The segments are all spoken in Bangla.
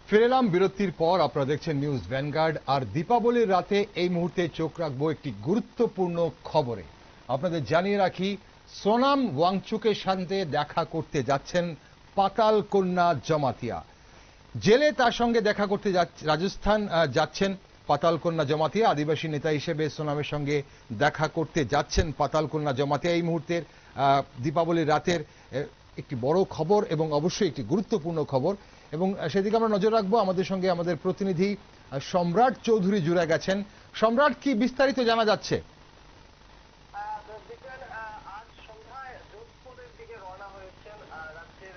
ফিরে এলাম বিরতির পর। আপনারা দেখছেন নিউজ ভ্যানগার্ড। আর দীপাবলির রাতে এই মুহূর্তে চোখ রাখবো একটি গুরুত্বপূর্ণ খবরে। আপনাদের জানিয়ে রাখি, সোনাম ওয়াংচুকের সাথে দেখা করতে যাচ্ছেন পাতাল কন্যা জমাতিয়া। জেলে তার সঙ্গে দেখা করতে রাজস্থান যাচ্ছেন পাতাল কন্যা জমাতিয়া। আদিবাসী নেতা হিসেবে সোনামের সঙ্গে দেখা করতে যাচ্ছেন পাতাল কন্যা জমাতিয়া। এই মুহূর্তের দীপাবলির রাতের একটি বড় খবর এবং অবশ্যই একটি গুরুত্বপূর্ণ খবর, এবং সেদিকে আমরা নজর রাখবো। আমাদের সঙ্গে আমাদের প্রতিনিধি সম্রাট চৌধুরী জুড়ে গেছেন। সম্রাট, কি বিস্তারিত জানা যাচ্ছে? আজ সন্ধ্যায় যোধপুরের দিকে রওনা হয়েছেন রাজ্যের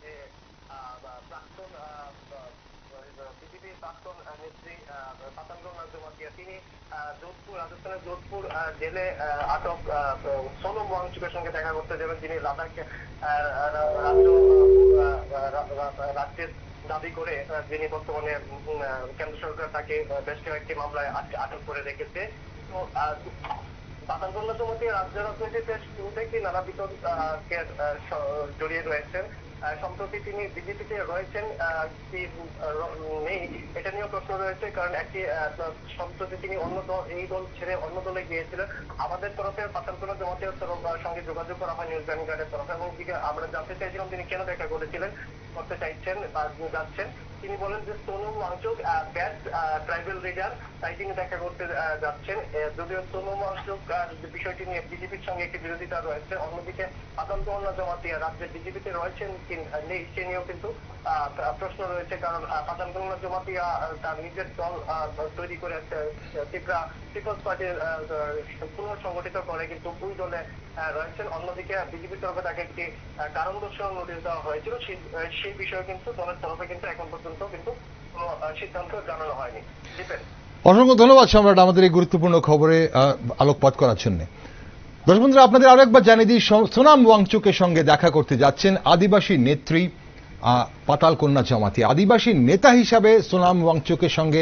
যে প্রাক্তন বিজেপির প্রাক্তন নেত্রী পাতাল কন্যা জমাতিয়া। তিনি রাজস্থানের যোধপুর জেলে আটক সোনম ওয়াংচুকের সঙ্গে দেখা করতে যাবেন। তিনি লাদাখে রাজ্যের দাবি করে যিনি বর্তমানে কেন্দ্র সরকার তাকে বেশ কয়েকটি মামলায় আটক করে রেখেছে। তো পাতাল কন্যা জমাতিয়া রাজ্য রাজনীতিতে শুরু থেকে নানা বিতর্কে জড়িয়ে রয়েছেন। সম্প্রতি তিনি বিজেপিতে রয়েছেন কি নেই এটা নিয়েও প্রশ্ন রয়েছে, কারণ একটি সম্প্রতি তিনি এই দল ছেড়ে অন্য দলে গিয়েছিলেন। আমাদের তরফে পাতাল কন্যা জমাতিয়ার সঙ্গে যোগাযোগ করা হয় নিউজ ভ্যানগার্ডের তরফে, এবং আমরা জানতে চাইছিলাম তিনি কেন দেখা করতে চাইছেন বা যাচ্ছেন। তিনি বলেন যে Sonam Wangchuck bad tribal leader, তাই তিনি দেখা করতে যাচ্ছেন। যদিও সোনম ওয়াংচুক বিষয়টি নিয়ে বিজেপির সঙ্গে একটি বিরোধিতা রয়েছে। অন্যদিকে পাতাল কন্যা জমাতিয়া রাজ্যে বিজেপিতে রয়েছেন কি নেই সে নিয়েও কিন্তু প্রশ্ন রয়েছে, কারণ পাতাল কন্যা জমাতিয়া তার নিজের দল তৈরি করে ত্রিপুরা পিপলস পার্টির পুনঃসংগঠিত করে কিন্তু দুই দলে রয়েছেন। অন্যদিকে বিজেপির তরফে তাকে একটি কারণ দর্শানোর নোটিশ দেওয়া হয়েছিল। সেই বিষয়ে কিন্তু দলের তরফে কিন্তু এখন পর্যন্ত কিন্তু কোনো সিদ্ধান্ত জানানো হয়নি। অসংখ্য ধন্যবাদ সম্রাট আমাদের এই গুরুত্বপূর্ণ খবরে আলোকপাত করার জন্য। দর্শক বন্ধুরা, আপনাদের আরো একবার জানিয়ে দিই, সোনাম ওয়াংচুকের সঙ্গে দেখা করতে যাচ্ছেন আদিবাসী নেত্রী পাতাল কন্যা জমাতিয়া। আদিবাসী নেতা হিসাবে সোনাম ওয়াংচুকের সঙ্গে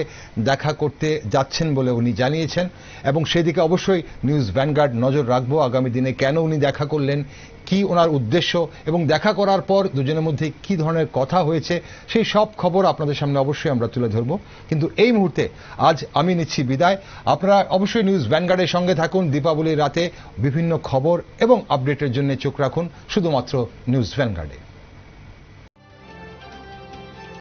দেখা করতে যাচ্ছেন বলে উনি জানিয়েছেন, এবং সেদিকে অবশ্যই নিউজ ভ্যানগার্ড নজর রাখবো। আগামী দিনে কেন উনি দেখা করলেন, কি ওনার উদ্দেশ্য, এবং দেখা করার পর দুজনের মধ্যে কি ধরনের কথা হয়েছে, সেই সব খবর আপনাদের সামনে অবশ্যই আমরা তুলে ধরবো। কিন্তু এই মুহূর্তে আজ আমি নিচ্ছি বিদায়। আপনারা অবশ্যই নিউজ ভ্যানগার্ডের সঙ্গে থাকুন। দীপাবলির রাতে বিভিন্ন খবর এবং আপডেটের জন্য চোখ রাখুন শুধুমাত্র নিউজ ভ্যানগার্ডে।